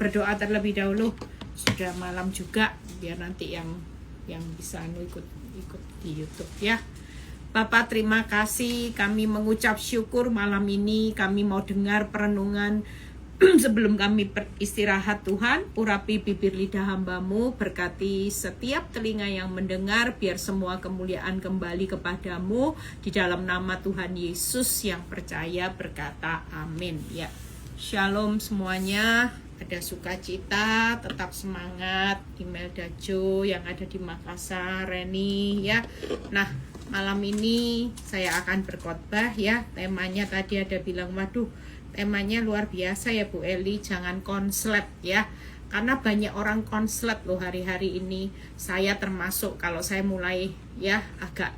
berdoa terlebih dahulu. Sudah malam juga, biar nanti yang bisa ikut di YouTube ya. Bapak terima kasih, kami mengucap syukur malam ini kami mau dengar perenungan. Sebelum kami beristirahat, Tuhan, urapi bibir lidah hamba-Mu, berkati setiap telinga yang mendengar, biar semua kemuliaan kembali kepadamu. Di dalam nama Tuhan Yesus yang percaya berkata amin. Ya, shalom semuanya, ada sukacita, tetap semangat. Imelda Jo yang ada di Makassar, Reni ya. Nah, malam ini saya akan berkhotbah ya. Temanya tadi ada bilang, waduh, temanya luar biasa ya Bu Eli, jangan konslet ya. Karena banyak orang konslet loh hari-hari ini. Saya termasuk, kalau saya mulai ya agak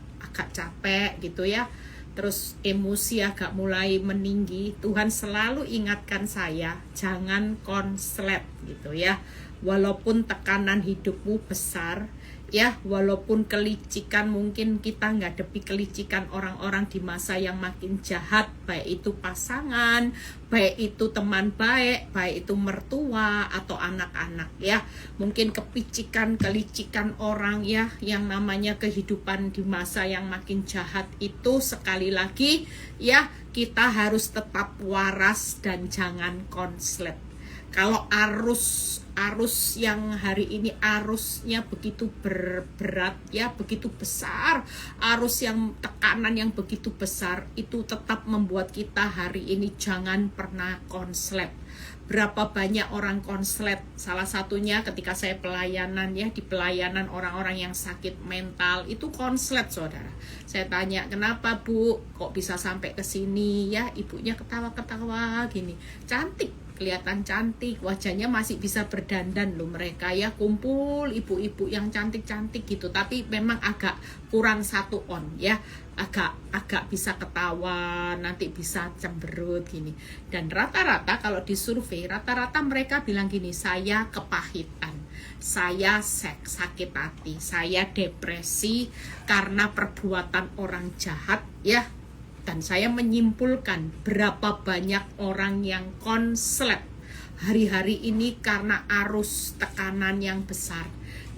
capek gitu ya. Terus emosi agak mulai meninggi. Tuhan selalu ingatkan saya, jangan konslet gitu ya. Walaupun tekanan hidupmu besar, ya, walaupun kelicikan, mungkin kita ngadepi kelicikan orang-orang di masa yang makin jahat, baik itu pasangan, baik itu teman baik, baik itu mertua atau anak-anak ya. Mungkin kelicikan orang ya, yang namanya kehidupan di masa yang makin jahat itu, sekali lagi ya, kita harus tetap waras dan jangan konslet. Kalau arus yang hari ini arusnya begitu berat ya, begitu besar, arus yang tekanan yang begitu besar, itu tetap membuat kita hari ini jangan pernah konslet. Berapa banyak orang konslet, salah satunya ketika saya pelayanan ya, di pelayanan orang-orang yang sakit mental itu konslet saudara. Saya tanya, kenapa Bu kok bisa sampai ke sini ya, ibunya ketawa-ketawa gini, cantik, kelihatan cantik, wajahnya masih bisa berdandan loh mereka ya, kumpul ibu-ibu yang cantik-cantik gitu, tapi memang agak kurang satu on ya, agak bisa ketawa, nanti bisa cemberut gini. Dan rata-rata kalau disurvei, rata-rata mereka bilang gini, saya kepahitan, saya sakit hati, saya depresi karena perbuatan orang jahat ya. Dan saya menyimpulkan berapa banyak orang yang konslet hari-hari ini karena arus tekanan yang besar.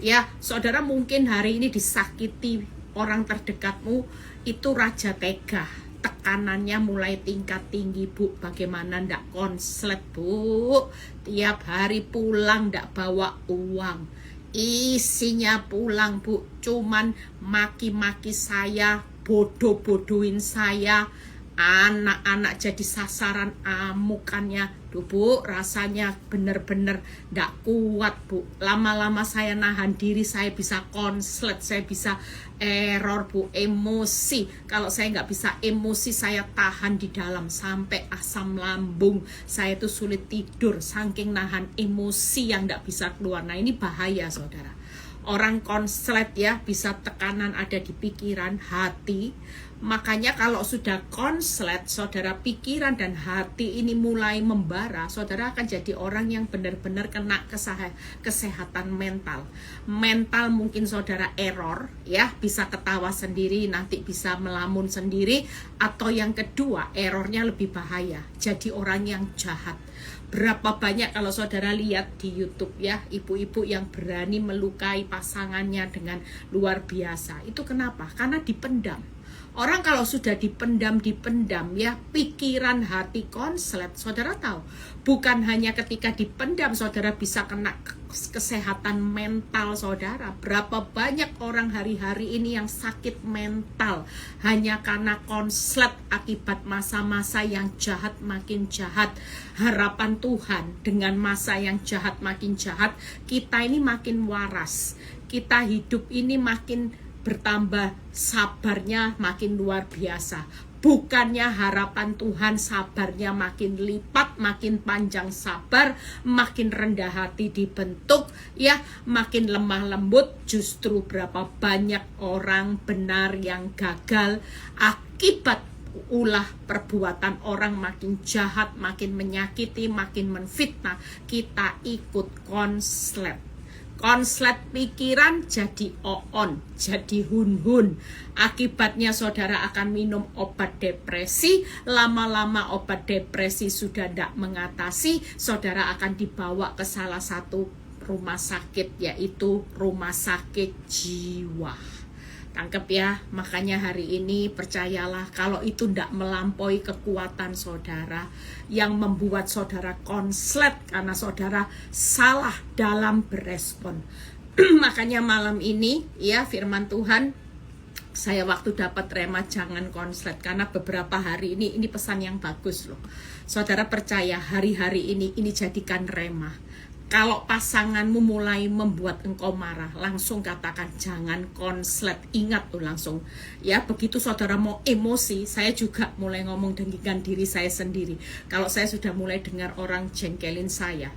Ya, saudara mungkin hari ini disakiti orang terdekatmu, itu raja tega. Tekanannya mulai tingkat tinggi Bu, bagaimana ndak konslet Bu? Tiap hari pulang ndak bawa uang. Isinya pulang Bu, cuman maki-maki saya, bodoh-bodohin saya, anak-anak jadi sasaran amukannya. Duh Bu, rasanya bener-bener ndak kuat Bu. Lama-lama saya nahan diri, saya bisa konslet, saya bisa error Bu, emosi. Kalau saya nggak bisa emosi, saya tahan di dalam sampai asam lambung. Saya tuh sulit tidur, saking nahan emosi yang nggak bisa keluar. Nah ini bahaya saudara. Orang konslet ya, bisa tekanan ada di pikiran, hati. Makanya kalau sudah konslet, saudara, pikiran dan hati ini mulai membara, saudara akan jadi orang yang benar-benar kena kesehatan mental. Mental mungkin saudara error ya, bisa ketawa sendiri, nanti bisa melamun sendiri. Atau yang kedua, errornya lebih bahaya, jadi orang yang jahat. Berapa banyak kalau saudara lihat di YouTube ya, ibu-ibu yang berani melukai pasangannya dengan luar biasa. Itu kenapa? Karena dipendam. Orang kalau sudah dipendam ya, pikiran hati konslet, saudara tahu, bukan hanya ketika dipendam saudara bisa kena kesehatan mental saudara. Berapa banyak orang hari-hari ini yang sakit mental hanya karena konslet akibat masa-masa yang jahat makin jahat. Harapan Tuhan dengan masa yang jahat makin jahat, kita ini makin waras, kita hidup ini makin bertambah, sabarnya makin luar biasa. Bukannya harapan Tuhan sabarnya makin lipat, makin panjang sabar, makin rendah hati dibentuk, ya makin lemah lembut. Justru berapa banyak orang benar yang gagal akibat ulah perbuatan orang makin jahat, makin menyakiti, makin menfitnah. Kita ikut konslet. Konslet pikiran jadi oon, jadi hun-hun. Akibatnya saudara akan minum obat depresi. Lama-lama obat depresi sudah tidak mengatasi, saudara akan dibawa ke salah satu rumah sakit, yaitu rumah sakit jiwa. Tangkep ya, makanya hari ini percayalah kalau itu tidak melampaui kekuatan saudara yang membuat saudara konslet karena saudara salah dalam berespon. Makanya malam ini ya firman Tuhan, saya waktu dapat rema jangan konslet karena beberapa hari ini pesan yang bagus loh. Saudara percaya hari-hari ini jadikan rema. Kalau pasanganmu mulai membuat engkau marah, langsung katakan jangan konslet. Ingat tuh langsung. Ya, begitu saudara mau emosi, saya juga mulai ngomong dengan diri saya sendiri. Kalau saya sudah mulai dengar orang jengkelin saya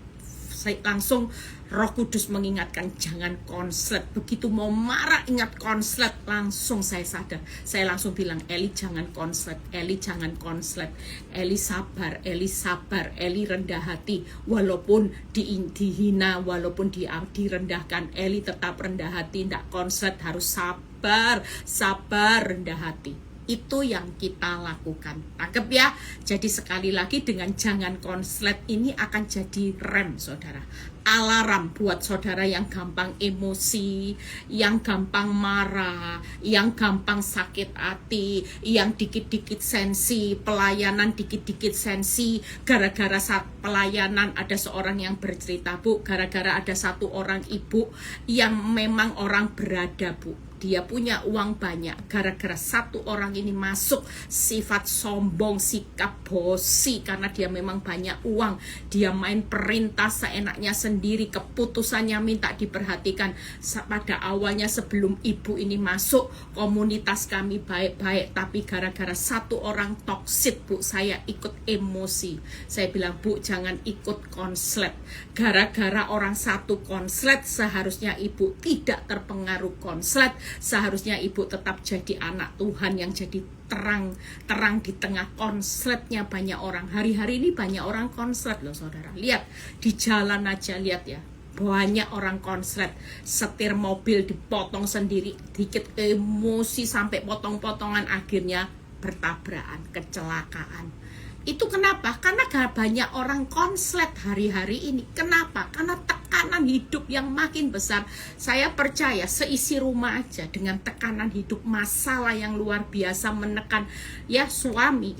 langsung Roh Kudus mengingatkan jangan konslet. Begitu mau marah ingat konslet, langsung saya sadar. Saya langsung bilang, Eli jangan konslet, Eli jangan konslet, Eli sabar, Eli sabar, Eli rendah hati. Walaupun dihina, walaupun direndahkan, Eli tetap rendah hati, tidak konslet, harus sabar, sabar, rendah hati. Itu yang kita lakukan. Tangkep ya. Jadi sekali lagi dengan jangan konslet ini akan jadi rem saudara. Alarm buat saudara yang gampang emosi, yang gampang marah, yang gampang sakit hati, yang dikit-dikit sensi, pelayanan dikit-dikit sensi. Gara-gara saat pelayanan ada seorang yang bercerita, Bu, gara-gara ada satu orang ibu yang memang orang berada, Bu. Dia punya uang banyak, gara-gara satu orang ini masuk sifat sombong, sikap bosi, karena dia memang banyak uang. Dia main perintah seenaknya sendiri, keputusannya minta diperhatikan. Pada awalnya sebelum ibu ini masuk, komunitas kami baik-baik, tapi gara-gara satu orang toksit, Bu, saya ikut emosi. Saya bilang, Bu, jangan ikut konslet. Gara-gara orang satu konslet, seharusnya ibu tidak terpengaruh konslet. Seharusnya ibu tetap jadi anak Tuhan yang jadi terang di tengah konsletnya banyak orang. Hari-hari ini banyak orang konslet loh saudara. Lihat di jalan aja, lihat ya, banyak orang konslet. Setir mobil dipotong sendiri, dikit emosi sampai potong-potongan, akhirnya bertabrakan, kecelakaan. Itu kenapa? Karena banyak orang konslet hari-hari ini. Kenapa? Karena tekanan hidup yang makin besar. Saya percaya seisi rumah aja dengan tekanan hidup, masalah yang luar biasa menekan. Ya suami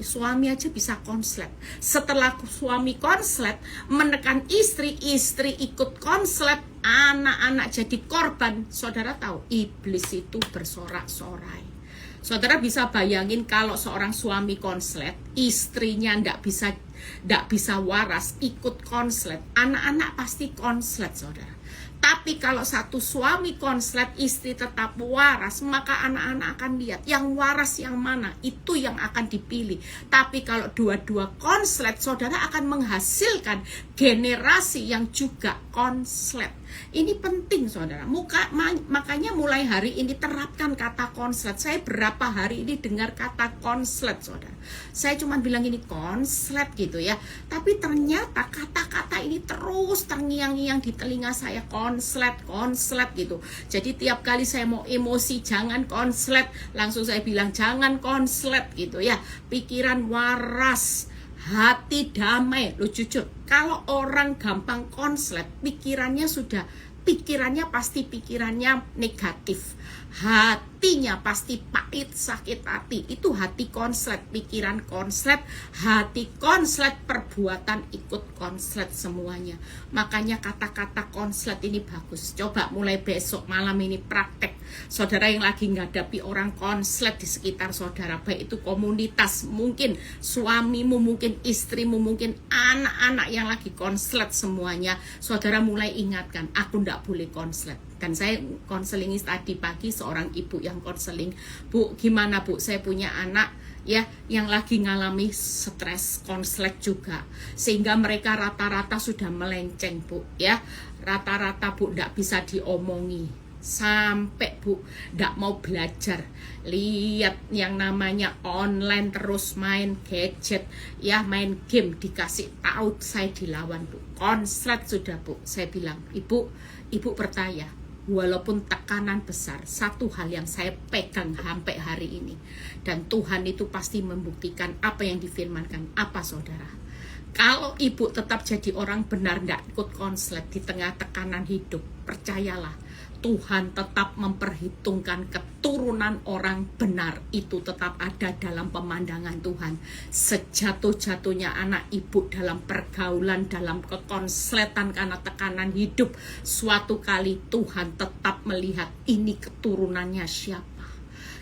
aja bisa konslet. Setelah suami konslet menekan istri ikut konslet, anak-anak jadi korban. Saudara tahu iblis itu bersorak-sorai. Saudara bisa bayangin kalau seorang suami konslet, istrinya ndak bisa waras, ikut konslet, anak-anak pasti konslet saudara. Tapi kalau satu suami konslet, istri tetap waras, maka anak-anak akan lihat yang waras yang mana, itu yang akan dipilih. Tapi kalau dua-dua konslet, saudara akan menghasilkan generasi yang juga konslet. Ini penting saudara. Makanya mulai hari ini terapkan kata konslet. Saya berapa hari ini dengar kata konslet saudara. Saya cuma bilang ini konslet gitu ya. Tapi ternyata kata-kata ini terus terngiang-ngiang di telinga saya, konslet gitu. Jadi tiap kali saya mau emosi jangan konslet, langsung saya bilang jangan konslet gitu ya. Pikiran waras, hati damai. Lu jujur, kalau orang gampang konslet, pikirannya pasti pikirannya negatif. Hatinya pasti pahit, sakit hati. Itu hati konslet, pikiran konslet, hati konslet, perbuatan ikut konslet semuanya. Makanya kata-kata konslet ini bagus. Coba mulai besok malam ini praktek. Saudara yang lagi menghadapi orang konslet di sekitar saudara, baik itu komunitas, mungkin suamimu, mungkin istrimu, mungkin anak-anak yang lagi konslet semuanya, saudara mulai ingatkan, aku ndak boleh konslet. Dan saya konseling tadi pagi seorang ibu yang konseling, Bu, gimana Bu, saya punya anak ya yang lagi ngalami stres konslet juga, sehingga mereka rata-rata sudah melenceng Bu ya, rata-rata Bu ndak bisa diomongi. Sampai Bu nggak mau belajar, lihat yang namanya online terus main gadget, ya main game, dikasih tahu saya dilawan Bu. Konslet sudah Bu. Saya bilang, ibu percaya, walaupun tekanan besar, satu hal yang saya pegang sampai hari ini, dan Tuhan itu pasti membuktikan apa yang difirmankan. Apa saudara? Kalau ibu tetap jadi orang benar, nggak ikut konslet di tengah tekanan hidup, percayalah, Tuhan tetap memperhitungkan keturunan orang benar itu tetap ada dalam pemandangan Tuhan. Sejatuh-jatuhnya anak ibu dalam pergaulan, dalam kekonsletan karena tekanan hidup, suatu kali Tuhan tetap melihat ini keturunannya siapa.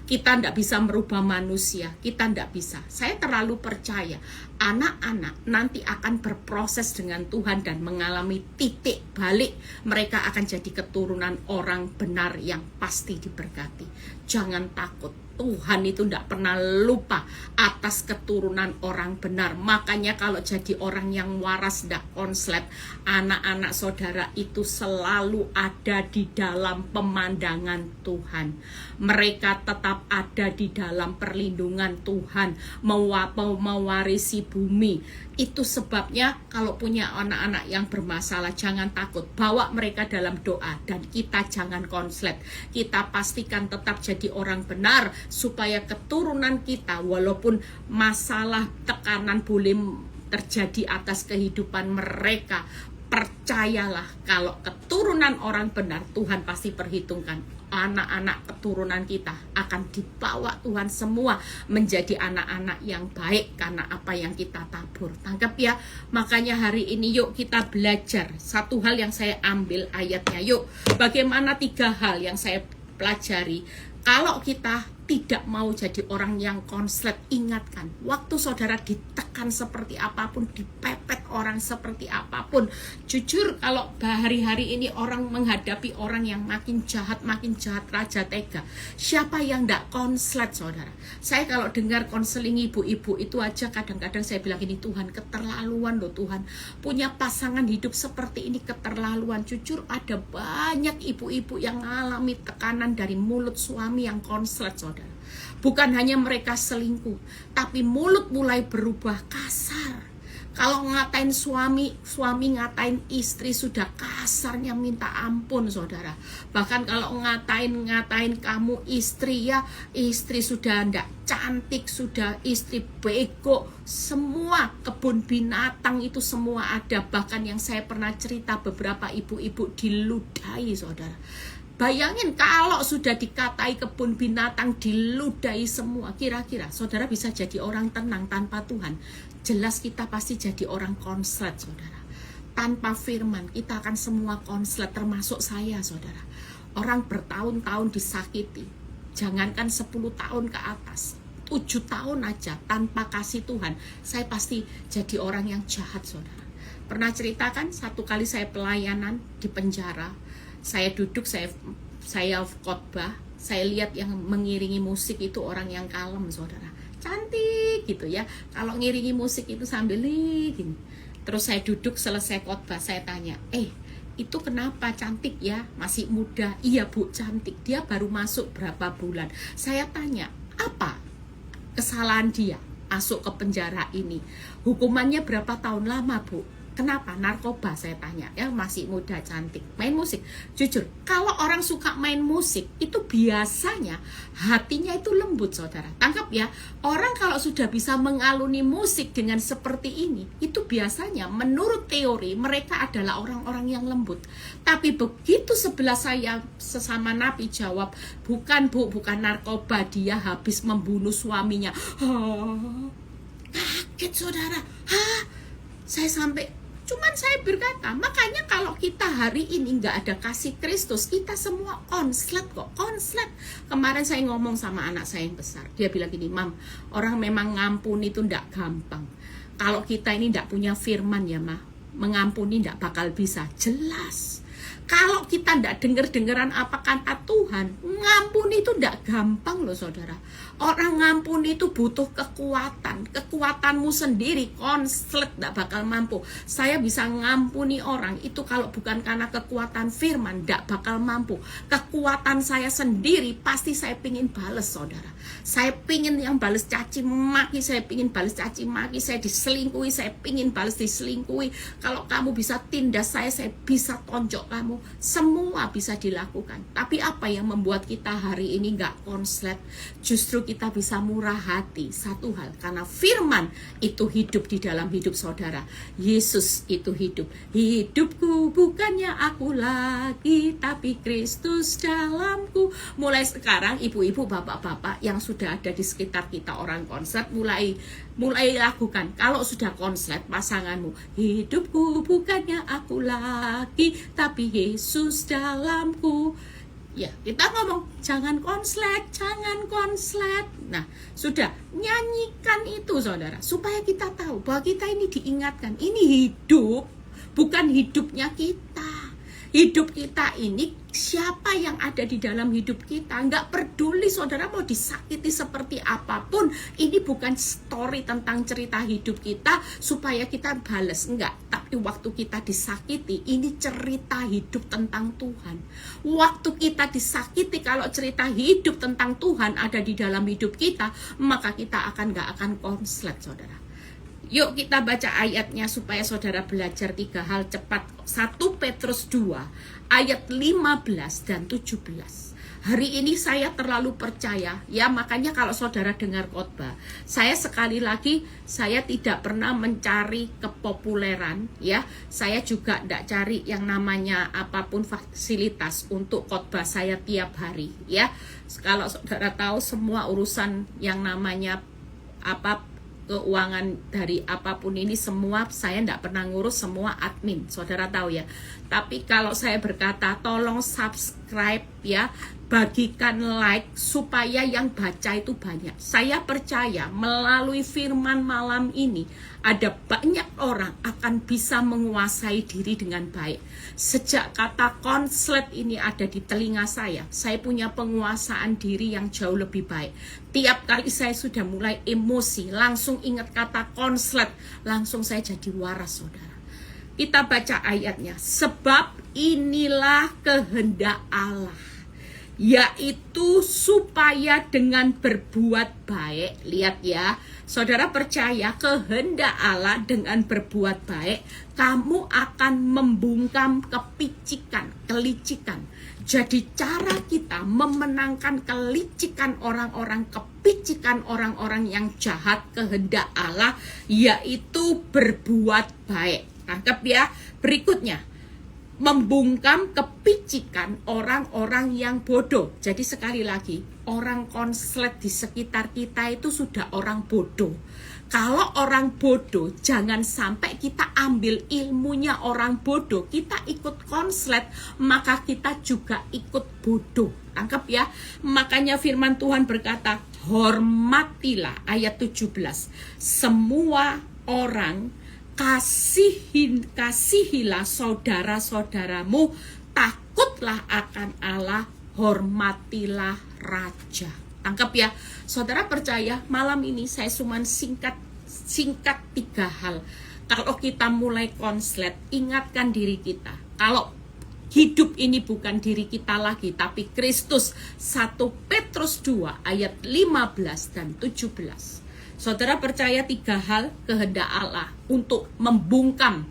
Kita tidak bisa merubah manusia, kita tidak bisa. Saya terlalu percaya anak-anak nanti akan berproses dengan Tuhan dan mengalami titik balik. Mereka akan jadi keturunan orang benar yang pasti diberkati. Jangan takut, Tuhan itu tidak pernah lupa atas keturunan orang benar. Makanya kalau jadi orang yang waras, tidak konslet, anak-anak saudara itu selalu ada di dalam pemandangan Tuhan. Mereka tetap ada di dalam perlindungan Tuhan, mewarisi bumi. Itu sebabnya kalau punya anak-anak yang bermasalah, jangan takut, bawa mereka dalam doa, dan kita jangan konslet. Kita pastikan tetap jadi orang benar, supaya keturunan kita, walaupun masalah tekanan boleh terjadi atas kehidupan mereka, percayalah kalau keturunan orang benar, Tuhan pasti perhitungkan. Anak-anak keturunan kita akan dibawa Tuhan semua menjadi anak-anak yang baik karena apa yang kita tabur. Tangkap ya. Makanya hari ini yuk kita belajar. Satu hal yang saya ambil ayatnya, yuk bagaimana 3 hal yang saya pelajari. Kalau kita tidak mau jadi orang yang konslet, ingatkan, waktu saudara ditekan seperti apapun, dipepet orang seperti apapun, jujur kalau hari-hari ini orang menghadapi orang yang makin jahat, raja tega, siapa yang tidak konslet saudara? Saya kalau dengar konseling ibu-ibu itu aja kadang-kadang saya bilang ini, Tuhan keterlaluan loh Tuhan, punya pasangan hidup seperti ini keterlaluan. Jujur ada banyak ibu-ibu yang mengalami tekanan dari mulut suami yang konslet saudara. Bukan hanya mereka selingkuh, tapi mulut mulai berubah kasar. Kalau ngatain suami ngatain istri sudah kasarnya minta ampun saudara. Bahkan kalau ngatain kamu istri, ya istri sudah ndak cantik, sudah istri bego, semua kebun binatang itu semua ada. Bahkan yang saya pernah cerita, beberapa ibu-ibu diludahi saudara. Bayangin kalau sudah dikatai kebun binatang, diludahi semua, kira-kira saudara bisa jadi orang tenang tanpa Tuhan? Jelas kita pasti jadi orang konslet saudara. Tanpa firman kita akan semua konslet, termasuk saya saudara. Orang bertahun-tahun disakiti, jangankan 10 tahun ke atas, 7 tahun aja tanpa kasih Tuhan, saya pasti jadi orang yang jahat saudara. Pernah ceritakan satu kali saya pelayanan di penjara. Saya duduk, saya khotbah, saya lihat yang mengiringi musik itu orang yang kalem saudara, cantik gitu ya. Kalau ngiringi musik itu sambil gini. Terus saya duduk selesai khotbah, saya tanya, itu kenapa cantik ya, masih muda? Iya Bu, cantik. Dia baru masuk berapa bulan. Saya tanya, apa kesalahan dia masuk ke penjara ini? Hukumannya berapa tahun? Lama Bu. Kenapa? Narkoba, saya tanya. Ya masih muda, cantik, main musik. Jujur, kalau orang suka main musik itu biasanya hatinya itu lembut saudara. Tangkap ya. Orang kalau sudah bisa mengaluni musik dengan seperti ini, itu biasanya menurut teori mereka adalah orang-orang yang lembut. Tapi begitu sebelah saya sesama Nabi jawab, bukan Bu, bukan narkoba, dia habis membunuh suaminya. Kaget saudara. Cuman saya berkata, makanya kalau kita hari ini nggak ada kasih Kristus, kita semua konslet kok, konslet. Kemarin saya ngomong sama anak saya yang besar, dia bilang gini, Mam, orang memang ngampuni itu nggak gampang. Kalau kita ini nggak punya firman ya Ma, mengampuni nggak bakal bisa. Jelas. Kalau kita tidak dengar-dengaran apa kata Tuhan, ngampuni itu tidak gampang loh saudara. Orang ngampuni itu butuh kekuatan. Kekuatanmu sendiri, konslet tidak bakal mampu. Saya bisa ngampuni orang, itu kalau bukan karena kekuatan firman, tidak bakal mampu. Kekuatan saya sendiri, pasti saya pingin bales saudara. Saya pingin yang bales caci maki, saya pingin bales caci maki, saya diselingkuhi, saya pingin bales diselingkuhi. Kalau kamu bisa tindas saya bisa tonjok kamu. Semua bisa dilakukan. Tapi apa yang membuat kita hari ini gak konslet? Justru kita bisa murah hati. Satu hal, karena firman itu hidup di dalam hidup saudara. Yesus itu hidup. Hidupku bukannya aku lagi, tapi Kristus dalamku. Mulai sekarang ibu-ibu, bapak-bapak yang sudah ada di sekitar kita orang konslet, mulai lakukan. Kalau sudah konslet pasanganmu, hidupku bukannya aku lagi, tapi Yesus dalamku. Ya, kita ngomong jangan konslet. Nah, sudah nyanyikan itu saudara, supaya kita tahu bahwa kita ini diingatkan, ini hidup bukan hidupnya kita. Hidup kita ini, siapa yang ada di dalam hidup kita, nggak peduli saudara mau disakiti seperti apapun. Ini bukan story tentang cerita hidup kita supaya kita balas, enggak. Tapi waktu kita disakiti, ini cerita hidup tentang Tuhan. Waktu kita disakiti, kalau cerita hidup tentang Tuhan ada di dalam hidup kita, maka kita nggak akan konslet saudara. Yuk kita baca ayatnya supaya saudara belajar 3 hal cepat. 1 Petrus 2 ayat 15 dan 17. Hari ini saya terlalu percaya, ya makanya kalau saudara dengar khotbah, saya sekali lagi, saya tidak pernah mencari kepopuleran, ya. Saya juga tidak cari yang namanya apapun fasilitas untuk khotbah saya tiap hari, ya. Kalau saudara tahu semua urusan yang namanya keuangan dari apapun ini semua saya tidak pernah ngurus, semua admin, saudara tahu ya. Tapi kalau saya berkata tolong subscribe ya, bagikan like supaya yang baca itu banyak. Saya percaya melalui firman malam ini ada banyak orang akan bisa menguasai diri dengan baik. Sejak kata konslet ini ada di telinga saya punya penguasaan diri yang jauh lebih baik. Tiap kali saya sudah mulai emosi, langsung ingat kata konslet, langsung saya jadi waras saudara. Kita baca ayatnya. Sebab inilah kehendak Allah, yaitu supaya dengan berbuat baik, lihat ya, saudara percaya kehendak Allah dengan berbuat baik, kamu akan membungkam kelicikan. Jadi cara kita memenangkan kelicikan orang-orang, kepicikan orang-orang yang jahat, kehendak Allah, yaitu berbuat baik. Tangkap ya, berikutnya. Membungkam kepicikan orang-orang yang bodoh. Jadi sekali lagi, orang konslet di sekitar kita itu sudah orang bodoh. Kalau orang bodoh, jangan sampai kita ambil ilmunya orang bodoh, kita ikut konslet, maka kita juga ikut bodoh. Tangkap ya. Makanya firman Tuhan berkata, hormatilah, ayat 17, semua orang, kasihilah saudara-saudaramu, takutlah akan Allah, hormatilah raja. Tangkap ya. Saudara percaya malam ini saya cuma singkat 3 hal. Kalau kita mulai konslet, ingatkan diri kita. Kalau hidup ini bukan diri kita lagi, tapi Kristus. 1 Petrus 2 ayat 15 dan 17. Saudara percaya 3 hal kehendak Allah untuk membungkam,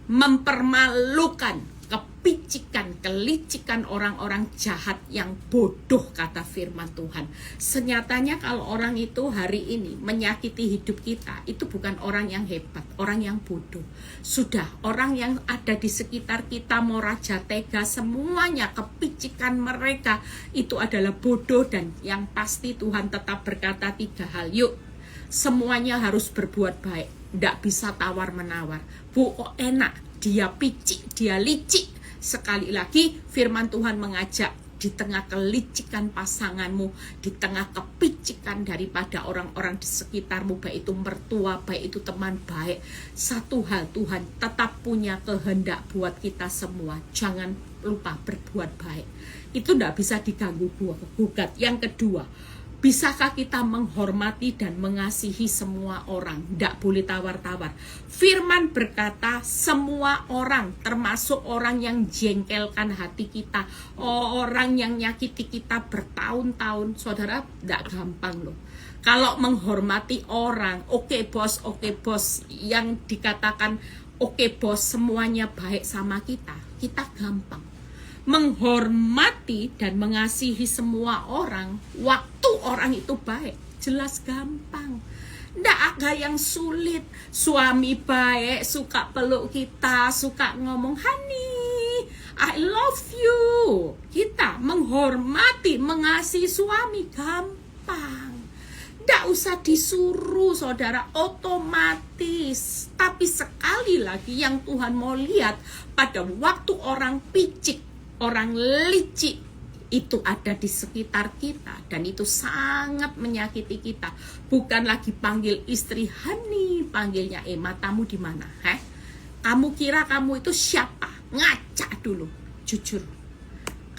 mempermalukan, kepicikan, kelicikan orang-orang jahat yang bodoh, kata firman Tuhan. Senyatanya kalau orang itu hari ini menyakiti hidup kita, itu bukan orang yang hebat, orang yang bodoh. Sudah, orang yang ada di sekitar kita, mau raja tega, semuanya kepicikan mereka itu adalah bodoh. Dan yang pasti Tuhan tetap berkata 3 hal. Yuk, semuanya harus berbuat baik, tidak bisa tawar-menawar. Enak, dia picik, dia licik. Sekali lagi firman Tuhan mengajak, di tengah kelicikan pasanganmu, di tengah kepicikan daripada orang-orang di sekitarmu, baik itu mertua, baik itu teman baik. Satu hal, Tuhan tetap punya kehendak buat kita semua. Jangan lupa berbuat baik. Itu tidak bisa diganggu gugat. Yang kedua, bisakah kita menghormati dan mengasihi semua orang? Tidak boleh tawar-tawar. Firman berkata semua orang, termasuk orang yang jengkelkan hati kita, orang yang nyakiti kita bertahun-tahun. Saudara, tidak gampang loh. Kalau menghormati orang, oke bos, yang dikatakan oke bos, semuanya baik sama kita gampang. Menghormati dan mengasihi semua orang, waktu orang itu baik, jelas gampang. Nggak ada yang sulit. Suami baik, suka peluk kita, suka ngomong, honey, I love you. Kita menghormati, mengasihi suami, gampang. Nggak usah disuruh, saudara, otomatis. Tapi sekali lagi yang Tuhan mau lihat, pada waktu orang picik, orang licik itu ada di sekitar kita, dan itu sangat menyakiti kita. Bukan lagi panggil istri honey, panggilnya matamu di mana? Kamu kira kamu itu siapa? Ngaca dulu, jujur.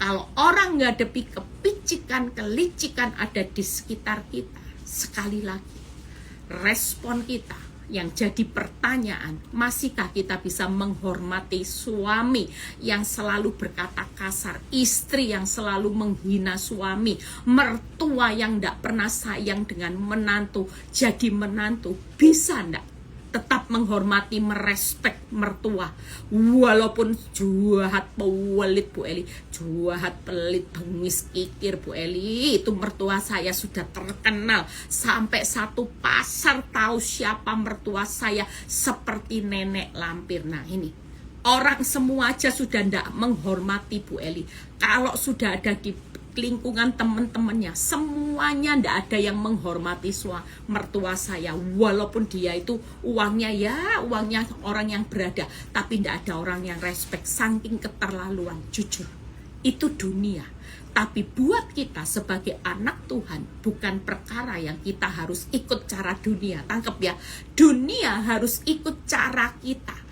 Kalau orang ngadepi kepicikan, kelicikan ada di sekitar kita, sekali lagi respon kita yang jadi pertanyaan, masihkah kita bisa menghormati suami yang selalu berkata kasar, istri yang selalu menghina suami, mertua yang tidak pernah sayang dengan menantu, jadi menantu? Bisa enggak tetap menghormati, merespek mertua walaupun jahat, pelit Bu Eli, jahat, pelit, bengis, kikir Bu Eli? Itu mertua saya sudah terkenal sampai satu pasar tahu siapa mertua saya, seperti nenek lampir. Nah ini orang semua aja sudah ndak menghormati Bu Eli. Kalau sudah ada di lingkungan teman-temannya, semuanya ndak ada yang menghormati mertua saya, walaupun dia itu uangnya orang yang berada, tapi ndak ada orang yang respect, saking keterlaluan. Jujur, itu dunia. Tapi buat kita sebagai anak Tuhan, bukan perkara yang kita harus ikut cara dunia. Tangkep ya, dunia harus ikut cara kita.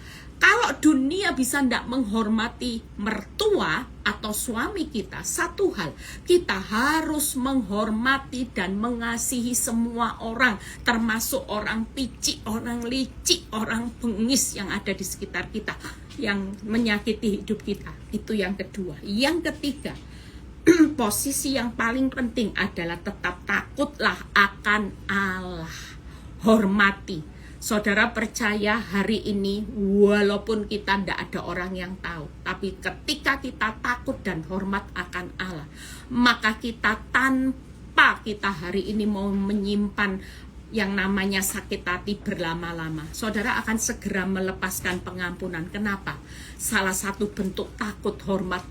Kalau dunia bisa tidak menghormati mertua atau suami kita, satu hal, kita harus menghormati dan mengasihi semua orang, termasuk orang picik, orang licik, orang bengis yang ada di sekitar kita, yang menyakiti hidup kita. Itu yang kedua. Yang ketiga, posisi yang paling penting adalah tetap takutlah akan Allah. Hormati. Saudara percaya hari ini, walaupun kita tidak ada orang yang tahu, tapi ketika kita takut dan hormat akan Allah, maka kita tanpa kita hari ini mau menyimpan yang namanya sakit hati berlama-lama, saudara akan segera melepaskan pengampunan. Kenapa? Salah satu bentuk takut hormat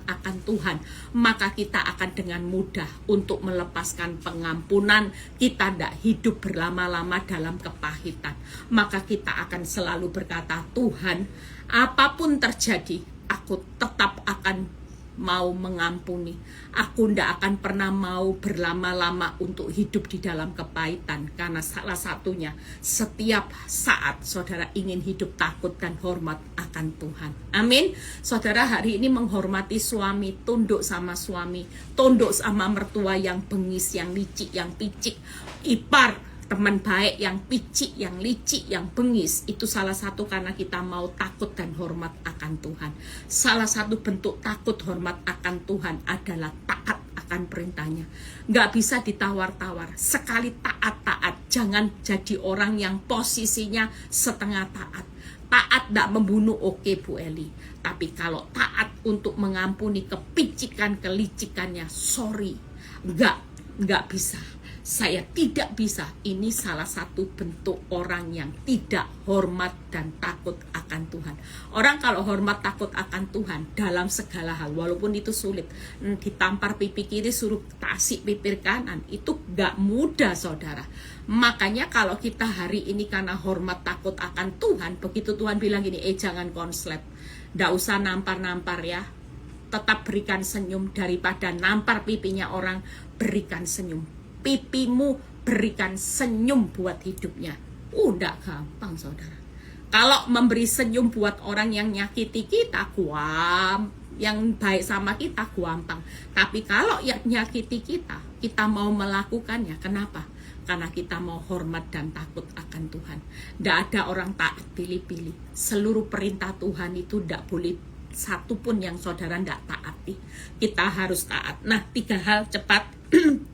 akan Tuhan, maka kita akan dengan mudah untuk melepaskan pengampunan. Kita tidak hidup berlama-lama dalam kepahitan, maka kita akan selalu berkata, Tuhan, apapun terjadi, aku tetap akan mau mengampuni. Aku tidak akan pernah mau berlama-lama untuk hidup di dalam kepahitan, karena salah satunya setiap saat saudara ingin hidup takut dan hormat akan Tuhan. Amin. Saudara hari ini menghormati suami, tunduk sama suami, tunduk sama mertua yang bengis, yang licik, yang picik. Ipar teman baik yang picik, yang licik, yang bengis, itu salah satu karena kita mau takut dan hormat akan Tuhan. Salah satu bentuk takut hormat akan Tuhan adalah taat akan perintahnya. Nggak bisa ditawar-tawar. Sekali taat, jangan jadi orang yang posisinya setengah taat. Taat tidak membunuh, oke Bu Eli. Tapi kalau taat untuk mengampuni kepicikan, kelicikannya, sorry, nggak bisa. Saya tidak bisa. Ini salah satu bentuk orang yang tidak hormat dan takut akan Tuhan. Orang kalau hormat takut akan Tuhan dalam segala hal, walaupun itu sulit, ditampar pipi kiri suruh tasik pipi kanan, itu gak mudah saudara. Makanya kalau kita hari ini karena hormat takut akan Tuhan, begitu Tuhan bilang gini, jangan konslet, gak usah nampar-nampar ya, tetap berikan senyum. Daripada nampar pipinya orang, berikan senyum. Pipimu berikan senyum buat hidupnya. Udah gampang saudara. Kalau memberi senyum buat orang yang nyakiti kita, yang baik sama kita gampang. Tapi kalau yang nyakiti kita, kita mau melakukannya. Kenapa? Karena kita mau hormat dan takut akan Tuhan. Tidak ada orang taat pilih-pilih. Seluruh perintah Tuhan itu tidak boleh satu pun yang saudara tidak taati. Kita harus taat. Nah, 3 hal cepat.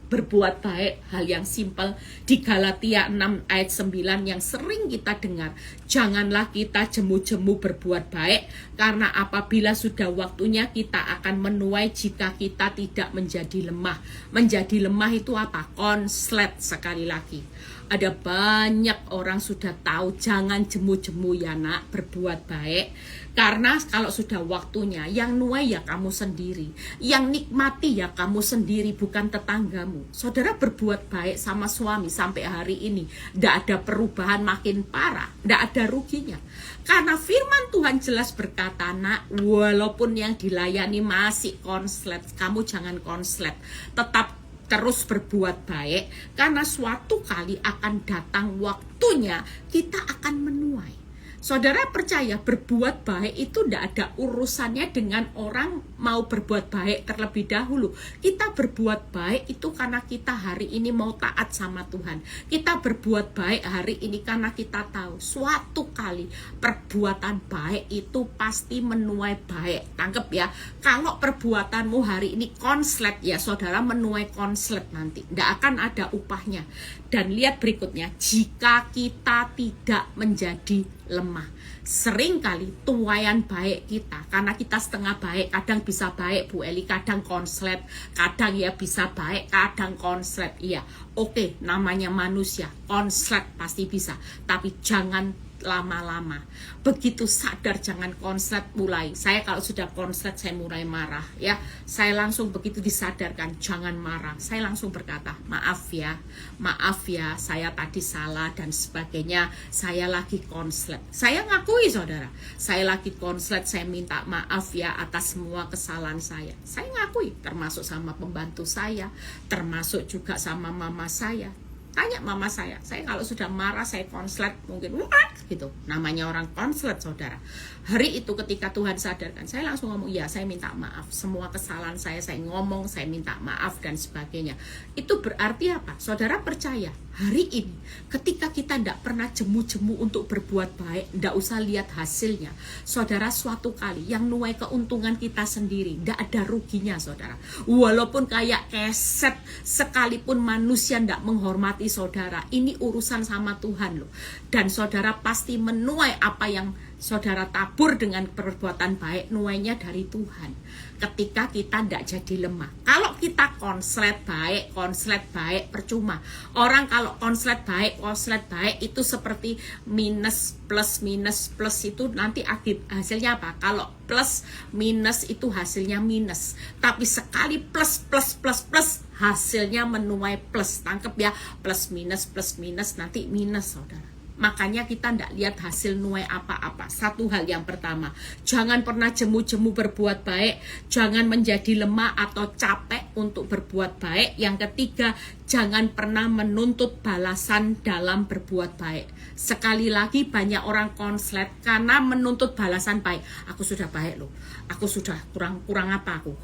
Berbuat baik, hal yang simpel di Galatia 6 ayat 9 yang sering kita dengar. Janganlah kita jemu-jemu berbuat baik, karena apabila sudah waktunya kita akan menuai jika kita tidak menjadi lemah. Menjadi lemah itu apa? Konslet sekali lagi. Ada banyak orang sudah tahu jangan jemu-jemu ya nak, berbuat baik. Karena kalau sudah waktunya, yang nuai ya kamu sendiri. Yang nikmati ya kamu sendiri, bukan tetanggamu. Saudara berbuat baik sama suami sampai hari ini, tidak ada perubahan, makin parah, tidak ada ruginya. Karena firman Tuhan jelas berkata, nak, walaupun yang dilayani masih konslet, kamu jangan konslet. Tetap terus berbuat baik, karena suatu kali akan datang waktunya kita akan menuai. Saudara percaya berbuat baik itu tidak ada urusannya dengan orang mau berbuat baik terlebih dahulu. Kita berbuat baik itu karena kita hari ini mau taat sama Tuhan. Kita berbuat baik hari ini karena kita tahu suatu kali perbuatan baik itu pasti menuai baik. Tangkep ya. Kalau perbuatanmu hari ini konslet ya saudara, menuai konslet nanti. Tidak akan ada upahnya. Dan lihat berikutnya, jika kita tidak menjadi lemah. Seringkali tuaian baik kita, karena kita setengah baik, kadang bisa baik Bu Eli, kadang konslet, kadang ya bisa baik, kadang konslet. Iya, oke, namanya manusia, konslet pasti bisa, tapi jangan lama-lama. Begitu sadar jangan konslet mulai. Saya kalau sudah konslet saya mulai marah ya. Saya langsung begitu disadarkan jangan marah. Saya langsung berkata, maaf ya, saya tadi salah dan sebagainya. Saya lagi konslet. Saya ngakui saudara, saya lagi konslet, saya minta maaf ya atas semua kesalahan saya. Saya ngakui, termasuk sama pembantu saya, termasuk juga sama mama saya. Tanya mama saya kalau sudah marah saya konslet mungkin gitu. Namanya orang konslet saudara. Hari itu ketika Tuhan sadarkan, saya langsung ngomong, ya saya minta maaf. Semua kesalahan saya ngomong, saya minta maaf dan sebagainya. Itu berarti apa? Saudara percaya, hari ini ketika kita tidak pernah jemu-jemu untuk berbuat baik, tidak usah lihat hasilnya. Saudara, suatu kali yang nuai keuntungan kita sendiri, tidak ada ruginya saudara. Walaupun kayak keset sekalipun manusia tidak menghormati saudara, ini urusan sama Tuhan loh. Dan saudara pasti menuai apa yang saudara tabur dengan perbuatan baik, nuainya dari Tuhan. Ketika kita tidak jadi lemah. Kalau kita konslet baik, percuma. Orang kalau konslet baik itu seperti minus plus itu nanti hasilnya apa? Kalau plus minus itu hasilnya minus. Tapi sekali plus hasilnya menuai plus. Tangkep ya, plus minus nanti minus saudara. Makanya kita tidak lihat hasil nuai apa-apa. Satu hal yang pertama, jangan pernah jemu-jemu berbuat baik. Jangan menjadi lemah atau capek untuk berbuat baik. Yang ketiga, jangan pernah menuntut balasan dalam berbuat baik. Sekali lagi banyak orang konslet karena menuntut balasan baik. Aku sudah baik loh. Aku sudah kurang apa aku?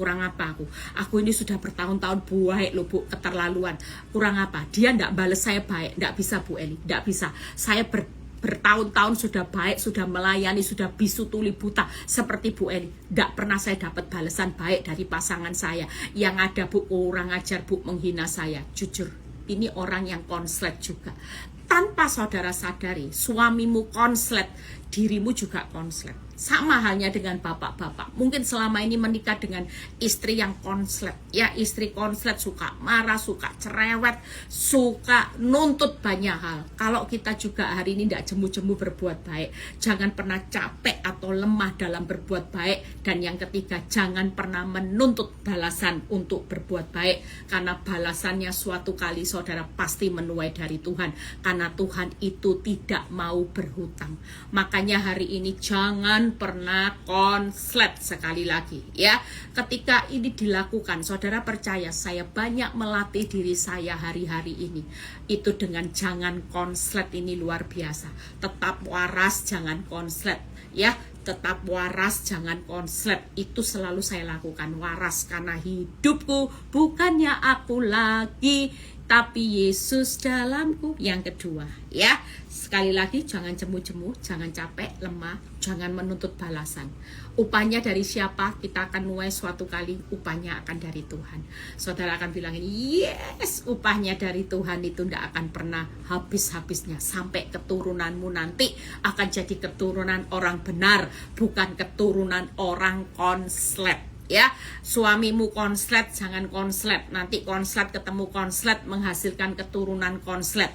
Aku ini sudah bertahun-tahun baik loh Bu, keterlaluan. Kurang apa? Dia tidak balas saya baik. Tidak bisa Bu Eli, tidak bisa. Saya bertahun-tahun sudah baik, sudah melayani, sudah bisu tuli buta seperti Bu Eli. Tidak pernah saya dapat balasan baik dari pasangan saya. Yang ada Bu, kurang ajar Bu, menghina saya. Jujur, ini orang yang konslet juga. Tanpa saudara sadari, suamimu konslet, dirimu juga konslet. Sama halnya dengan bapak-bapak. Mungkin selama ini menikah dengan istri yang konslet. Ya, istri konslet suka marah, suka cerewet, suka nuntut banyak hal. Kalau kita juga hari ini tidak jemu-jemu berbuat baik, jangan pernah capek atau lemah dalam berbuat baik. Dan yang ketiga, jangan pernah menuntut balasan untuk berbuat baik. Karena balasannya suatu kali saudara pasti menuai dari Tuhan. Karena Tuhan itu tidak mau berhutang. Makanya hari ini jangan jangan pernah konslet. Sekali lagi ya, ketika ini dilakukan, saudara percaya saya banyak melatih diri saya hari-hari ini. Itu dengan jangan konslet ini luar biasa. Tetap waras, jangan konslet ya. Tetap waras, jangan konslet. Itu selalu saya lakukan. Waras karena hidupku bukannya aku lagi, tapi Yesus dalamku. Yang kedua ya, sekali lagi jangan jemu-jemu, jangan capek, lemah, jangan menuntut balasan. Upahnya dari siapa? Kita akan nuai suatu kali, upahnya akan dari Tuhan. Saudara akan bilangin, yes, upahnya dari Tuhan itu tidak akan pernah habis-habisnya. Sampai keturunanmu nanti akan jadi keturunan orang benar, bukan keturunan orang konslet. Ya, suamimu konslet, jangan konslet. Nanti konslet ketemu konslet menghasilkan keturunan konslet.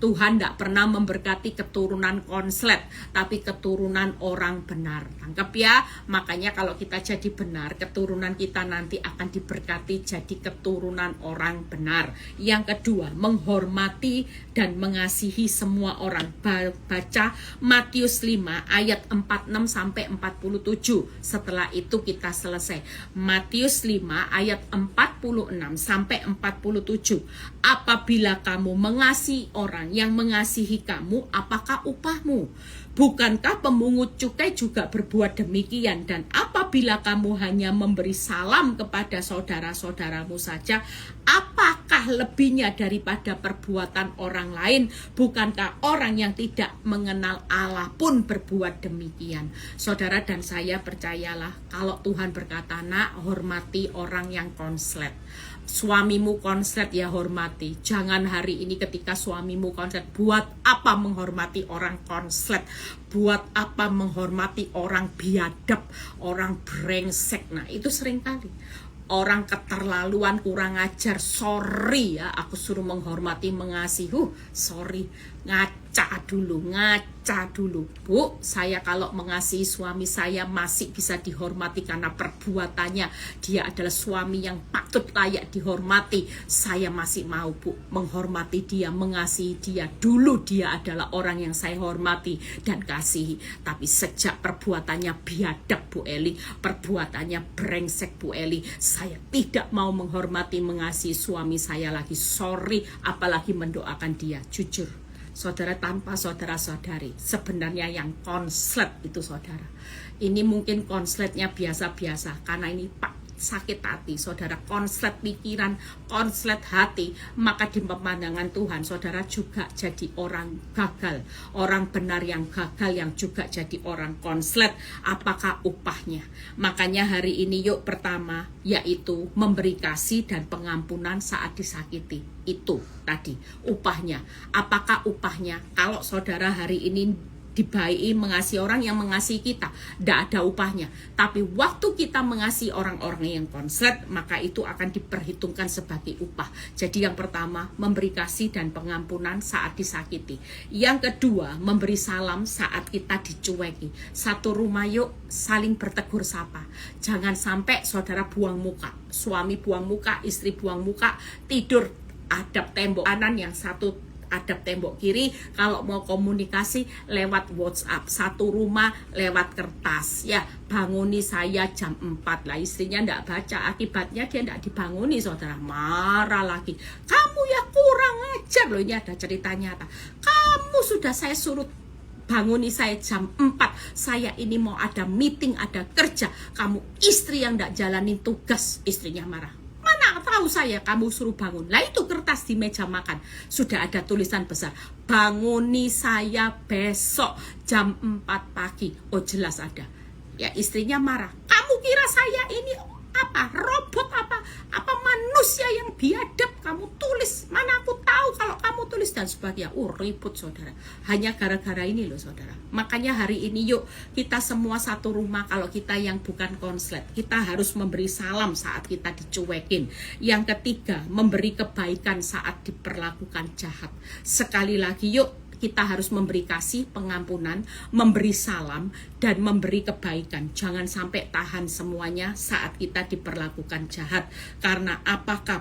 Tuhan tidak pernah memberkati keturunan konslet, tapi keturunan orang benar. Tangkap ya. Makanya kalau kita jadi benar, keturunan kita nanti akan diberkati jadi keturunan orang benar. Yang kedua, menghormati dan mengasihi semua orang. Baca Matius 5 ayat 46 sampai 47. Setelah itu kita selesai. Matius 5 ayat 46 sampai 47. Apabila kamu mengasihi orang yang mengasihi kamu, apakah upahmu? Bukankah pemungut cukai juga berbuat demikian? Dan apabila kamu hanya memberi salam kepada saudara-saudaramu saja, apakah lebihnya daripada perbuatan orang lain? Bukankah orang yang tidak mengenal Allah pun berbuat demikian? Saudara dan saya percayalah, kalau Tuhan berkata, nak, hormati orang yang konslet. Suamimu konslet, ya hormati. Jangan hari ini ketika suamimu konslet, buat apa menghormati orang konslet? Buat apa menghormati orang biadab, orang brengsek? Nah, itu seringkali orang keterlaluan, kurang ajar. Sorry ya, aku suruh menghormati, mengasihi. Sorry, ngaca dulu. Bu, saya kalau mengasihi suami saya masih bisa dihormati karena perbuatannya. Dia adalah suami yang patut layak dihormati. Saya masih mau, Bu, menghormati dia, mengasihi dia. Dulu dia adalah orang yang saya hormati dan kasihi. Tapi sejak perbuatannya biadab, Bu Eli, perbuatannya brengsek, Bu Eli, saya tidak mau menghormati, mengasihi suami saya lagi. Sorry, apalagi mendoakan dia. Jujur, saudara, tanpa saudara-saudari, sebenarnya yang konslet itu saudara. Ini mungkin konsletnya biasa-biasa, karena ini sakit hati, saudara, konslet pikiran, konslet hati, maka di pemandangan Tuhan, saudara juga jadi orang gagal, orang benar yang gagal, yang juga jadi orang konslet. Apakah upahnya? Makanya hari ini yuk, pertama, yaitu memberi kasih dan pengampunan saat disakiti. Itu tadi upahnya. Apakah upahnya? Kalau saudara hari ini dibaiki, mengasihi orang yang mengasihi kita, tidak ada upahnya. Tapi waktu kita mengasihi orang-orang yang konslet, maka itu akan diperhitungkan sebagai upah. Jadi yang pertama, memberi kasih dan pengampunan saat disakiti. Yang kedua, memberi salam saat kita dicueki. Satu rumah yuk, saling bertegur sapa. Jangan sampai saudara buang muka, suami buang muka, istri buang muka, tidur hadap tembok kanan, yang satu hadap tembok kiri. Kalau mau komunikasi lewat WhatsApp, satu rumah lewat kertas. Ya, banguni saya jam 4 lah, istrinya enggak baca, akibatnya dia enggak dibanguni, saudara, marah lagi. Kamu ya kurang ajar loh, ini ada cerita nyata. Kamu sudah saya suruh banguni saya jam 4, saya ini mau ada meeting, ada kerja, kamu istri yang enggak jalanin tugas. Istrinya marah. Mana tahu saya kamu suruh bangun. Lah itu kertas di meja makan sudah ada tulisan besar, banguni saya besok jam 4 pagi. Oh, jelas ada. Ya, istrinya marah. Kamu kira saya ini apa? Robot apa manusia yang biadab kamu tulis? Mana aku tahu kalau kamu tulis dan sebagainya. Ribut, saudara. Hanya gara-gara ini loh, saudara. Makanya hari ini yuk, kita semua satu rumah, kalau kita yang bukan konslet, kita harus memberi salam saat kita dicuekin. Yang ketiga, memberi kebaikan saat diperlakukan jahat. Sekali lagi yuk, kita harus memberi kasih, pengampunan, memberi salam, dan memberi kebaikan. Jangan sampai tahan semuanya saat kita diperlakukan jahat. Karena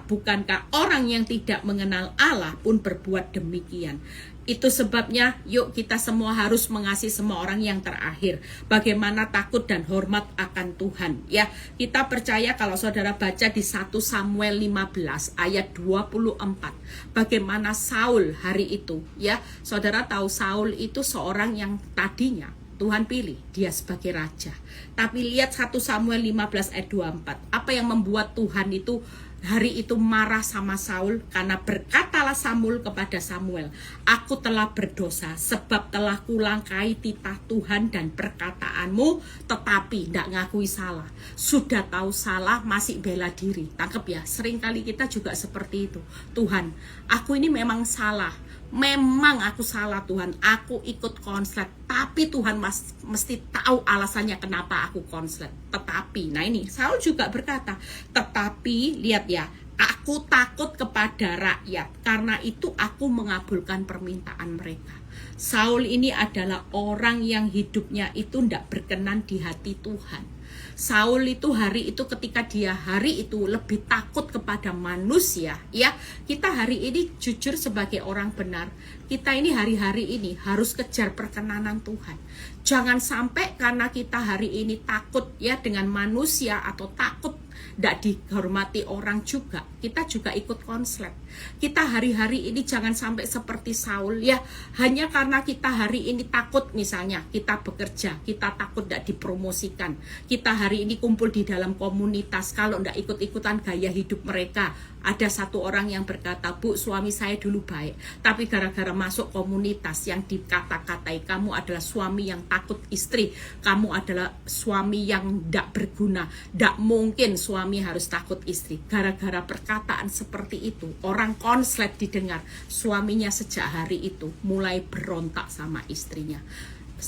bukankah orang yang tidak mengenal Allah pun berbuat demikian? Itu sebabnya yuk kita semua harus mengasihi semua orang yang terakhir. Bagaimana takut dan hormat akan Tuhan. Ya, kita percaya kalau saudara baca di 1 Samuel 15 ayat 24. Bagaimana Saul hari itu, ya. Saudara tahu Saul itu seorang yang tadinya Tuhan pilih dia sebagai raja. Tapi lihat 1 Samuel 15 ayat 24. Apa yang membuat Tuhan itu hari itu marah sama Saul? Karena berkatalah Samuel kepada Samuel, aku telah berdosa sebab telah kulangkai titah Tuhan dan perkataanmu, tetapi tidak ngakui salah. Sudah tahu salah masih bela diri. Tangkep ya, seringkali kita juga seperti itu. Tuhan, aku ini memang salah. Memang aku salah Tuhan, aku ikut konslet. Tapi Tuhan mesti tahu alasannya kenapa aku konslet. Tetapi, nah ini Saul juga berkata, tetapi lihat ya, aku takut kepada rakyat. Karena itu aku mengabulkan permintaan mereka. Saul ini adalah orang yang hidupnya itu tidak berkenan di hati Tuhan. Saul itu hari itu ketika dia hari itu lebih takut kepada manusia, ya. Kita hari ini jujur sebagai orang benar, kita ini hari-hari ini harus kejar perkenanan Tuhan. Jangan sampai karena kita hari ini takut ya dengan manusia atau takut tidak dihormati orang juga, kita juga ikut konslet. Kita hari-hari ini jangan sampai seperti Saul ya, hanya karena kita hari ini takut, misalnya kita bekerja, kita takut tidak dipromosikan, kita hari ini kumpul di dalam komunitas, kalau tidak ikut-ikutan gaya hidup mereka. Ada satu orang yang berkata, Bu, suami saya dulu baik, tapi gara-gara masuk komunitas yang dikata-katai, kamu adalah suami yang takut istri, kamu adalah suami yang tidak berguna, tidak mungkin suami harus takut istri. Gara-gara perkataan seperti itu, orang konslet didengar, suaminya sejak hari itu mulai berontak sama istrinya.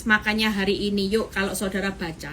Makanya hari ini yuk kalau saudara baca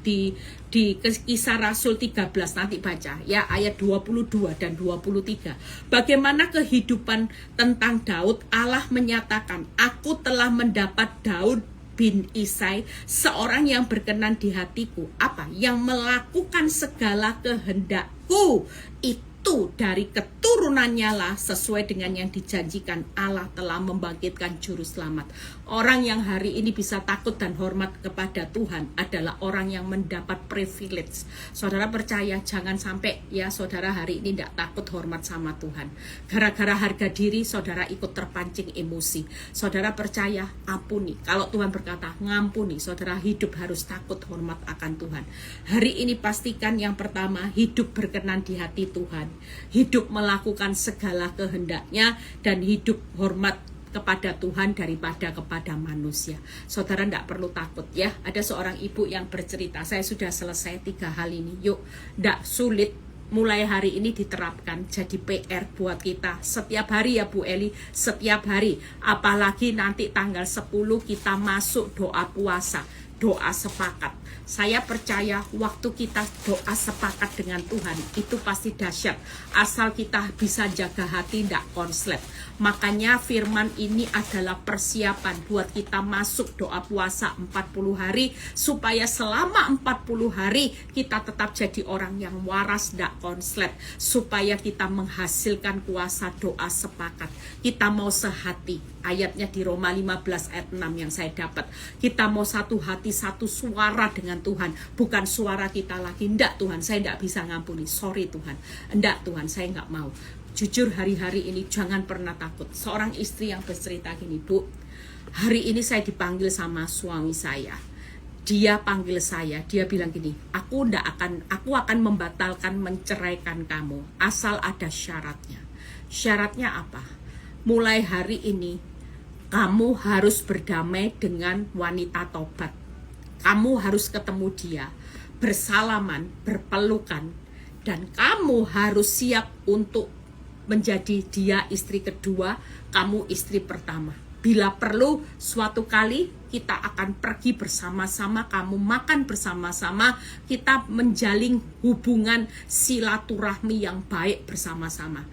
di Kisah Rasul 13 nanti baca ya ayat 22 dan 23. Bagaimana kehidupan tentang Daud, Allah menyatakan, aku telah mendapat Daud bin Isai, seorang yang berkenan di hatiku. Apa? Yang melakukan segala kehendakku. Itu dari keturunannya lah, sesuai dengan yang dijanjikan, Allah telah membangkitkan juru selamat. Orang yang hari ini bisa takut dan hormat kepada Tuhan adalah orang yang mendapat privilege. Saudara percaya, jangan sampai ya saudara hari ini tidak takut hormat sama Tuhan. Gara-gara harga diri saudara ikut terpancing emosi. Saudara percaya, ampuni. Kalau Tuhan berkata ngampuni, saudara hidup harus takut hormat akan Tuhan. Hari ini pastikan yang pertama, hidup berkenan di hati Tuhan, hidup melakukan segala kehendaknya, dan hidup hormat kepada Tuhan daripada kepada manusia. Saudara tidak perlu takut ya. Ada seorang ibu yang bercerita, saya sudah selesai 3 hal ini. Yuk, tidak sulit, mulai hari ini diterapkan jadi PR buat kita. Setiap hari ya Bu Eli, setiap hari. Apalagi nanti tanggal 10 kita masuk doa puasa, doa sepakat. Saya percaya waktu kita doa sepakat dengan Tuhan itu pasti dahsyat, asal kita bisa jaga hati, tidak konslet. Makanya firman ini adalah persiapan buat kita masuk doa puasa 40 hari, supaya selama 40 hari kita tetap jadi orang yang waras, tidak konslet, supaya kita menghasilkan kuasa doa sepakat. Kita mau sehati, ayatnya di Roma 15 ayat 6 yang saya dapat. Kita mau satu hati, satu suara dengan Tuhan, bukan suara kita lagi. Enggak Tuhan, saya enggak bisa ngampuni, sorry Tuhan. Enggak Tuhan, saya enggak mau. Jujur hari-hari ini jangan pernah takut. Seorang istri yang bercerita gini, Bu, hari ini saya dipanggil sama suami saya. Dia panggil saya, dia bilang gini, aku akan membatalkan menceraikan kamu, asal ada syaratnya. Syaratnya apa? Mulai hari ini kamu harus berdamai dengan wanita tobat. Kamu harus ketemu dia, bersalaman, berpelukan, dan kamu harus siap untuk menjadi dia istri kedua, kamu istri pertama. Bila perlu, suatu kali kita akan pergi bersama-sama, kamu makan bersama-sama, kita menjalin hubungan silaturahmi yang baik bersama-sama.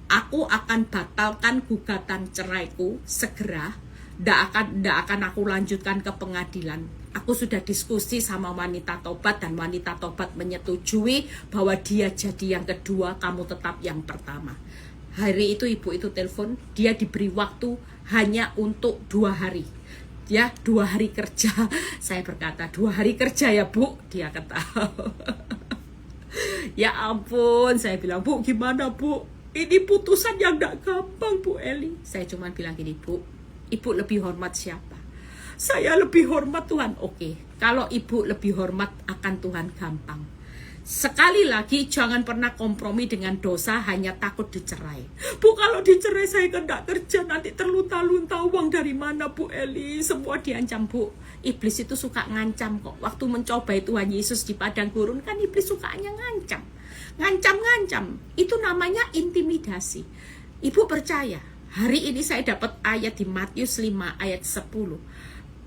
Aku akan batalkan gugatan ceraiku segera, tidak akan aku lanjutkan ke pengadilan. Aku sudah diskusi sama wanita tobat dan wanita tobat menyetujui bahwa dia jadi yang kedua, kamu tetap yang pertama. Hari itu ibu itu telepon, dia diberi waktu hanya untuk 2 hari. Ya, 2 hari kerja. Saya berkata, 2 hari kerja ya Bu? Dia ketawa. Ya ampun, saya bilang, Bu gimana Bu? Ini putusan yang gak gampang Bu Eli. Saya cuma bilang gini, Bu, ibu lebih hormat siapa? Saya lebih hormat Tuhan. Oke, kalau ibu lebih hormat akan Tuhan gampang. Sekali lagi, jangan pernah kompromi dengan dosa hanya takut dicerai. Bu, kalau dicerai saya kan gak kerja, nanti terlunta-lunta uang dari mana Bu Eli? Semua diancam Bu. Iblis itu suka ngancam kok. Waktu mencobai Tuhan Yesus di padang gurun kan iblis sukanya ngancam. Ngancam-ngancam. Itu namanya intimidasi. Ibu percaya, hari ini saya dapat ayat di Matius 5 ayat 10.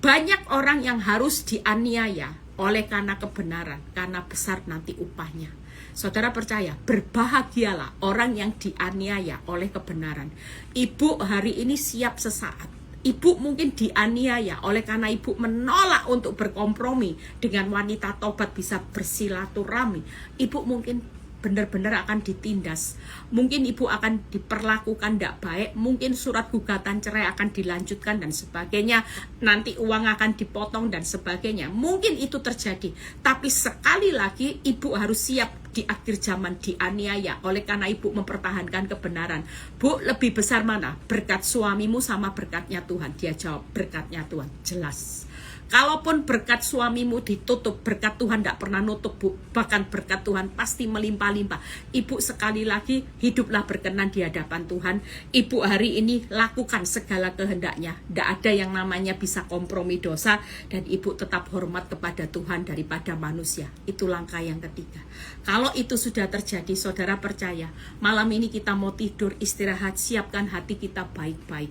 Banyak orang yang harus dianiaya oleh karena kebenaran, karena besar nanti upahnya. Saudara percaya, berbahagialah orang yang dianiaya oleh kebenaran. Ibu hari ini siap sesaat. Ibu mungkin dianiaya oleh karena ibu menolak untuk berkompromi dengan wanita tobat bisa bersilaturahmi. Ibu mungkin benar-benar akan ditindas. Mungkin ibu akan diperlakukan tidak baik, mungkin surat gugatan cerai akan dilanjutkan dan sebagainya, nanti uang akan dipotong dan sebagainya. Mungkin itu terjadi, tapi sekali lagi ibu harus siap di akhir zaman dianiaya oleh karena ibu mempertahankan kebenaran. Bu, lebih besar mana? Berkat suamimu sama berkatnya Tuhan? Dia jawab, berkatnya Tuhan. Jelas. Kalaupun berkat suamimu ditutup, berkat Tuhan tidak pernah nutup Bu. Bahkan berkat Tuhan pasti melimpah-limpah. Ibu sekali lagi hiduplah berkenan di hadapan Tuhan. Ibu hari ini lakukan segala kehendaknya. Tidak ada yang namanya bisa kompromi dosa. Dan ibu tetap hormat kepada Tuhan daripada manusia. Itu langkah yang ketiga. Kalau itu sudah terjadi, saudara percaya, malam ini kita mau tidur, istirahat, siapkan hati kita baik-baik.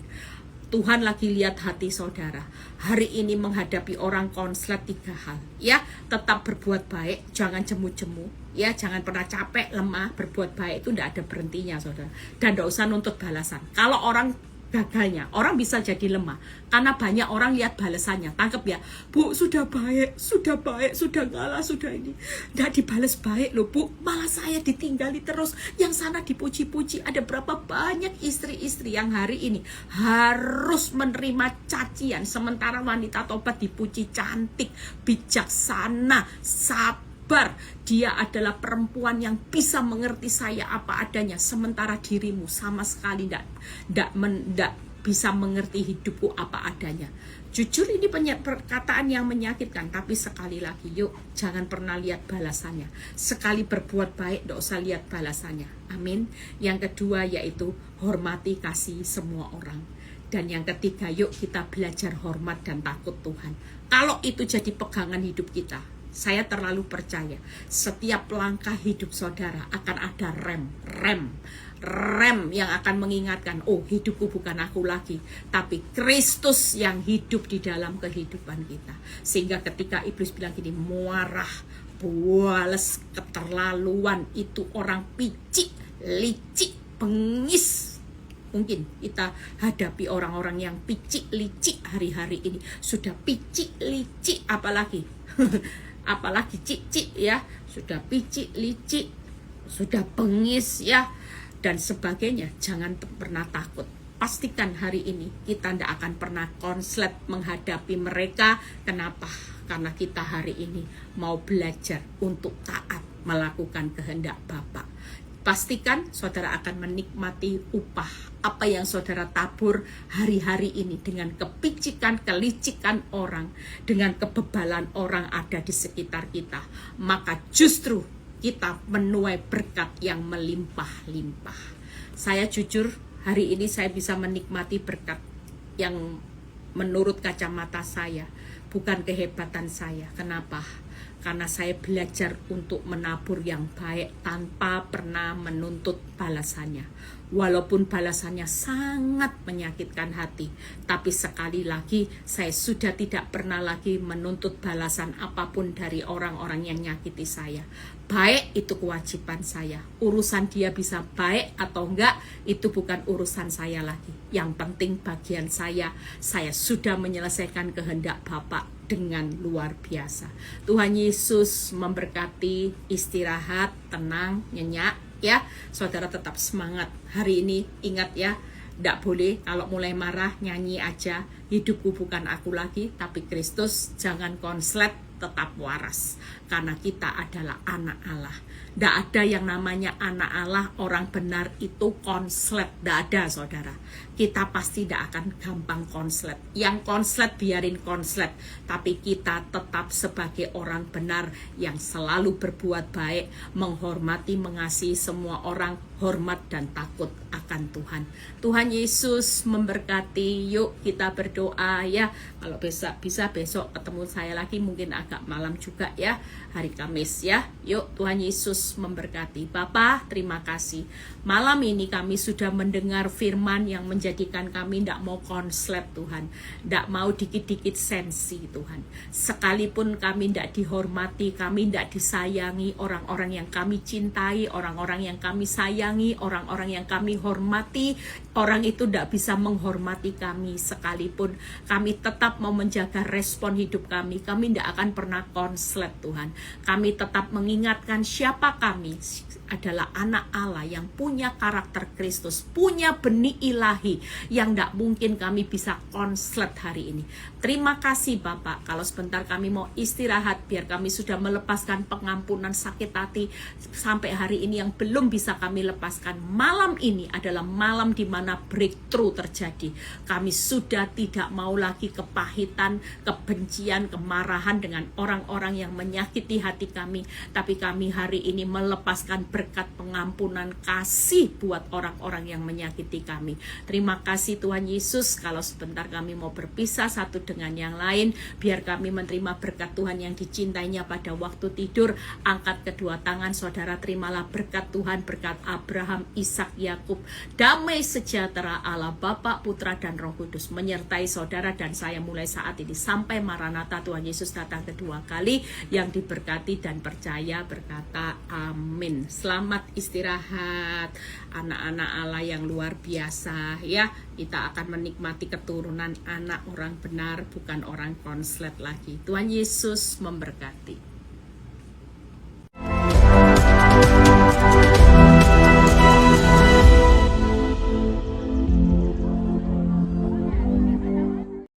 Tuhan lagi lihat hati saudara. Hari ini menghadapi orang konslet 3 hal. Ya, tetap berbuat baik, jangan jemu-jemu. Ya, jangan pernah capek, lemah. Berbuat baik itu tidak ada berhentinya saudara. Dan tidak usah nuntut balasan. Kalau orang gagalnya, orang bisa jadi lemah karena banyak orang lihat balasannya. Tangkep ya, Bu, sudah baik, sudah ngalah, sudah ini nggak dibales baik loh Bu, malah saya ditinggali terus, yang sana dipuji-puji. Ada berapa banyak istri-istri yang hari ini harus menerima cacian, sementara wanita tobat dipuji cantik, bijaksana, sabar. Dia adalah perempuan yang bisa mengerti saya apa adanya, sementara dirimu sama sekali tidak bisa mengerti hidupku apa adanya. Jujur ini perkataan yang menyakitkan, tapi sekali lagi yuk jangan pernah lihat balasannya. Sekali berbuat baik tidak usah lihat balasannya. Amin. Yang kedua yaitu hormati kasih semua orang. Dan yang ketiga, yuk kita belajar hormat dan takut Tuhan. Kalau itu jadi pegangan hidup kita, saya terlalu percaya setiap langkah hidup saudara akan ada rem yang akan mengingatkan, oh hidupku bukan aku lagi, tapi Kristus yang hidup di dalam kehidupan kita. Sehingga ketika iblis bilang gini, marah, buales, keterlaluan, itu orang picik, licik, bengis. Mungkin kita hadapi orang-orang yang picik, licik hari-hari ini. Sudah picik, licik, apalagi apalagi cicik ya, sudah picik, licik, sudah bengis ya, dan sebagainya. Jangan pernah takut. Pastikan hari ini kita tidak akan pernah konslet menghadapi mereka. Kenapa? Karena kita hari ini mau belajar untuk taat melakukan kehendak Bapa. Pastikan saudara akan menikmati upah apa yang saudara tabur hari-hari ini dengan kepicikan, kelicikan orang, dengan kebebalan orang ada di sekitar kita. Maka justru kita menuai berkat yang melimpah-limpah. Saya jujur hari ini saya bisa menikmati berkat yang menurut kacamata saya, bukan kehebatan saya. Kenapa? Karena saya belajar untuk menabur yang baik tanpa pernah menuntut balasannya. Walaupun balasannya sangat menyakitkan hati, tapi sekali lagi saya sudah tidak pernah lagi menuntut balasan apapun dari orang-orang yang nyakiti saya. Baik itu kewajiban saya. Urusan dia bisa baik atau enggak, itu bukan urusan saya lagi. Yang penting bagian saya sudah menyelesaikan kehendak Bapa dengan luar biasa. Tuhan Yesus memberkati, istirahat, tenang, nyenyak. Ya, saudara tetap semangat. Hari ini ingat ya, tidak boleh kalau mulai marah nyanyi aja, hidupku bukan aku lagi tapi Kristus. Jangan konslet, tetap waras, karena kita adalah anak Allah. Tidak ada yang namanya anak Allah, orang benar itu konslet. Tidak ada, saudara. Kita pasti tidak akan gampang konslet. Yang konslet biarin konslet, tapi kita tetap sebagai orang benar yang selalu berbuat baik, menghormati, mengasihi semua orang, hormat dan takut akan Tuhan. Tuhan Yesus memberkati. Yuk kita berdoa ya. Kalau bisa besok ketemu saya lagi, mungkin agak malam juga ya, hari Kamis ya. Yuk, Tuhan Yesus memberkati. Bapa, terima kasih. Malam ini kami sudah mendengar firman yang menjadikan kami tidak mau konslet Tuhan, tidak mau dikit-dikit sensi Tuhan. Sekalipun kami tidak dihormati, kami tidak disayangi, orang-orang yang kami cintai, orang-orang yang kami sayangi, orang-orang yang kami hormati, orang itu tidak bisa menghormati kami. Sekalipun kami tetap mau menjaga respon hidup kami tidak akan pernah konslet Tuhan. Kami tetap mengingatkan siapa kami adalah anak Allah yang punya karakter Kristus, punya benih ilahi yang tidak mungkin kami bisa konslet hari ini. Terima kasih Bapak, kalau sebentar kami mau istirahat, biar kami sudah melepaskan pengampunan sakit hati sampai hari ini yang belum bisa kami lepaskan. Malam ini adalah malam di mana breakthrough terjadi. Kami sudah tidak mau lagi kepahitan, kebencian, kemarahan dengan orang-orang yang menyakiti hati kami, tapi kami hari ini melepaskan berkat pengampunan kasih buat orang-orang yang menyakiti kami. Terima kasih Tuhan Yesus. Kalau sebentar kami mau berpisah satu dengan yang lain, biar kami menerima berkat Tuhan yang dicintainya pada waktu tidur. Angkat kedua tangan saudara, terimalah berkat Tuhan, berkat Abraham, Ishak, Yakub. Damai sejahtera Allah Bapa, Putra dan Roh Kudus menyertai saudara dan saya mulai saat ini sampai Maranatha Tuhan Yesus datang kedua kali. Yang diberkati dan percaya berkata amin. Selamat istirahat anak-anak Allah yang luar biasa ya. Kita akan menikmati keturunan anak orang benar, bukan orang konslet lagi. Tuhan Yesus memberkati.